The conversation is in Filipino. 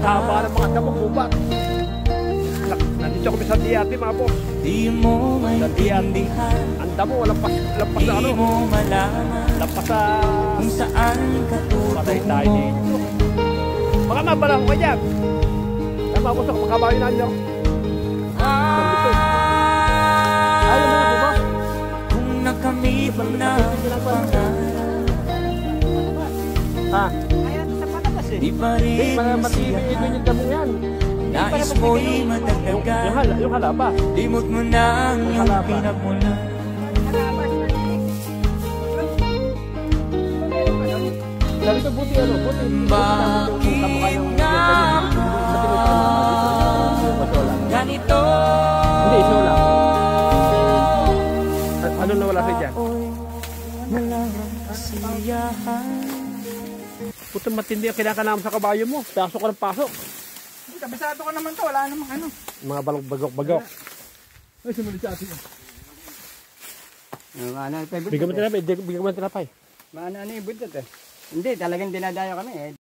haba ng mga damo, gubat. Nandito kami sa Diate, mga boss. Di mo maintindihan, ang damo, lampas sa ano. di mo malaman Lampas sa... kung saan ka Patay tayo tutungo. dito. Baka mabalang ko dyan. Tama ko sa makabayo na nyo. Ayaw mo na po ba? Kung nakamit mo na pangarap, Ha? di pa rin Matibig ito yung damo yan. nais mo'y madagdagan. Yung halaba. Limot mo na ang iyong pinapunan. Sabi ko buti ano, buti. Bakit nga ganito? Hindi, ito lang. Ano nawala sa dyan? Walang kasiyahan. Puto matindi ang kinakanam sa kabayo mo. Pasok ka ng pasok. Kabisado ko naman to, wala namang ano. Mga bagok-bagok. Ay, sumuli sa atin. Ano, Bigyan mo tinapay. Bigyan mo tinapay. Ano yung budget eh. Hindi, talagang dinadayo kami eh.